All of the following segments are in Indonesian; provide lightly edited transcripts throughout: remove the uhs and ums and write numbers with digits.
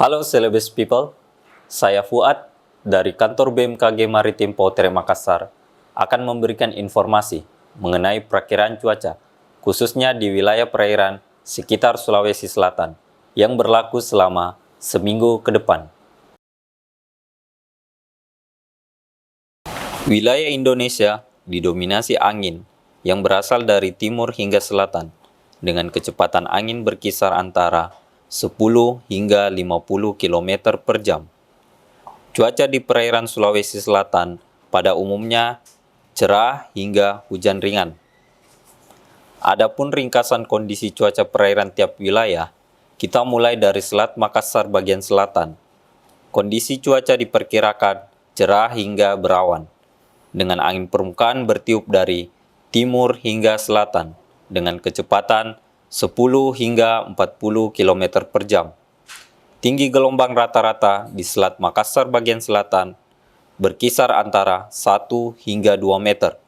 Halo Celebes People, saya Fuad dari kantor BMKG Maritim Poutere Makassar akan memberikan informasi mengenai perakiraan cuaca, khususnya di wilayah perairan sekitar Sulawesi Selatan yang berlaku selama seminggu ke depan. Wilayah Indonesia didominasi angin yang berasal dari timur hingga selatan dengan kecepatan angin berkisar antara 10 hingga 50 km per jam. Cuaca di perairan Sulawesi Selatan pada umumnya cerah hingga hujan ringan. Adapun ringkasan kondisi cuaca perairan tiap wilayah, kita mulai dari Selat Makassar bagian selatan. Kondisi cuaca diperkirakan cerah hingga berawan, dengan angin permukaan bertiup dari timur hingga selatan, dengan kecepatan 10 hingga 40 km per jam. Tinggi gelombang rata-rata di Selat Makassar bagian selatan berkisar antara 1 hingga 2 meter,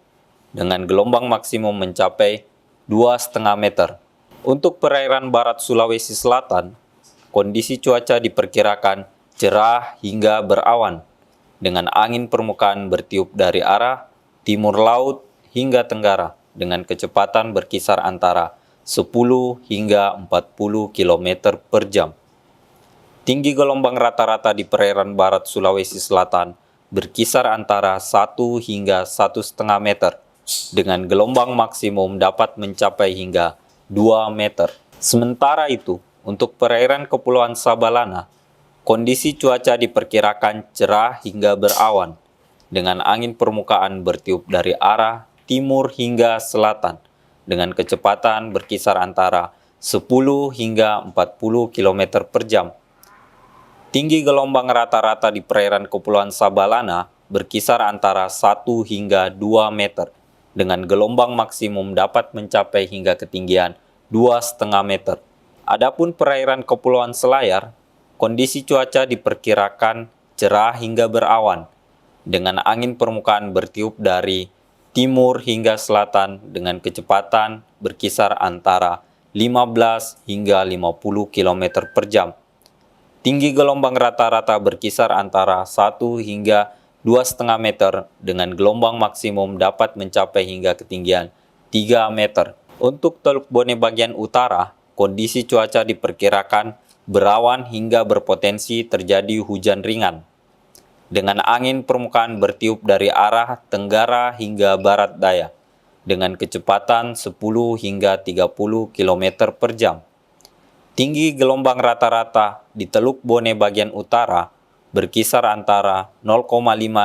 dengan gelombang maksimum mencapai 2,5 meter. Untuk perairan barat Sulawesi Selatan, kondisi cuaca diperkirakan cerah hingga berawan, dengan angin permukaan bertiup dari arah timur laut hingga tenggara, dengan kecepatan berkisar antara 10 hingga 40 km per jam. Tinggi gelombang rata-rata di perairan barat Sulawesi Selatan berkisar antara 1 hingga 1,5 meter, dengan gelombang maksimum dapat mencapai hingga 2 meter. Sementara itu, untuk perairan Kepulauan Sabalana, kondisi cuaca diperkirakan cerah hingga berawan, dengan angin permukaan bertiup dari arah timur hingga selatan, dengan kecepatan berkisar antara 10 hingga 40 km per jam. Tinggi gelombang rata-rata di perairan Kepulauan Sabalana berkisar antara 1 hingga 2 meter, dengan gelombang maksimum dapat mencapai hingga ketinggian 2,5 meter. Adapun perairan Kepulauan Selayar, kondisi cuaca diperkirakan cerah hingga berawan, dengan angin permukaan bertiup dari timur hingga selatan dengan kecepatan berkisar antara 15 hingga 50 km per jam. Tinggi gelombang rata-rata berkisar antara 1 hingga 2,5 meter dengan gelombang maksimum dapat mencapai hingga ketinggian 3 meter. Untuk Teluk Bone bagian utara, kondisi cuaca diperkirakan berawan hingga berpotensi terjadi hujan ringan, dengan angin permukaan bertiup dari arah tenggara hingga barat daya, dengan kecepatan 10 hingga 30 km per jam. Tinggi gelombang rata-rata di Teluk Bone bagian utara berkisar antara 0,5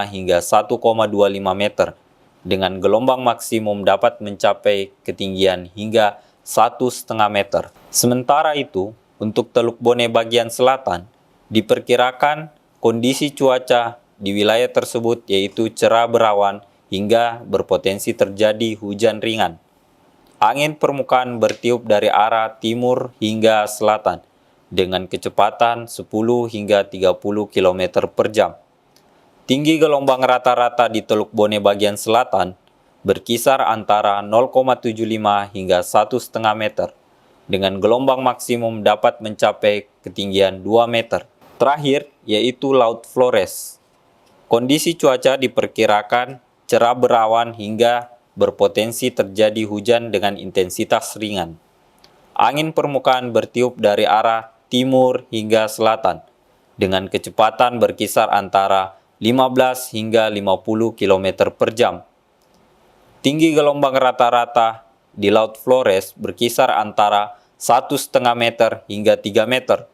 hingga 1,25 meter, dengan gelombang maksimum dapat mencapai ketinggian hingga 1,5 meter. Sementara itu, untuk Teluk Bone bagian selatan, diperkirakan kondisi cuaca di wilayah tersebut yaitu cerah berawan hingga berpotensi terjadi hujan ringan. Angin permukaan bertiup dari arah timur hingga selatan dengan kecepatan 10 hingga 30 km per jam. Tinggi gelombang rata-rata di Teluk Bone bagian selatan berkisar antara 0,75 hingga 1,5 meter, dengan gelombang maksimum dapat mencapai ketinggian 2 meter. Terakhir, yaitu Laut Flores. Kondisi cuaca diperkirakan cerah berawan hingga berpotensi terjadi hujan dengan intensitas ringan. Angin permukaan bertiup dari arah timur hingga selatan, dengan kecepatan berkisar antara 15 hingga 50 km per jam. Tinggi gelombang rata-rata di Laut Flores berkisar antara 1,5 meter hingga 3 meter,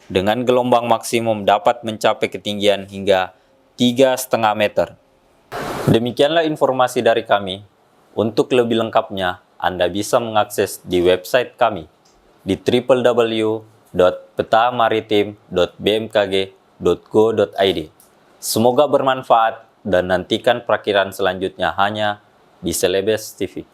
dengan gelombang maksimum dapat mencapai ketinggian hingga 3,5 meter. Demikianlah informasi dari kami. Untuk lebih lengkapnya, Anda bisa mengakses di website kami di www.petamaritim.bmkg.go.id. Semoga bermanfaat dan nantikan perakiraan selanjutnya hanya di Celebes TV.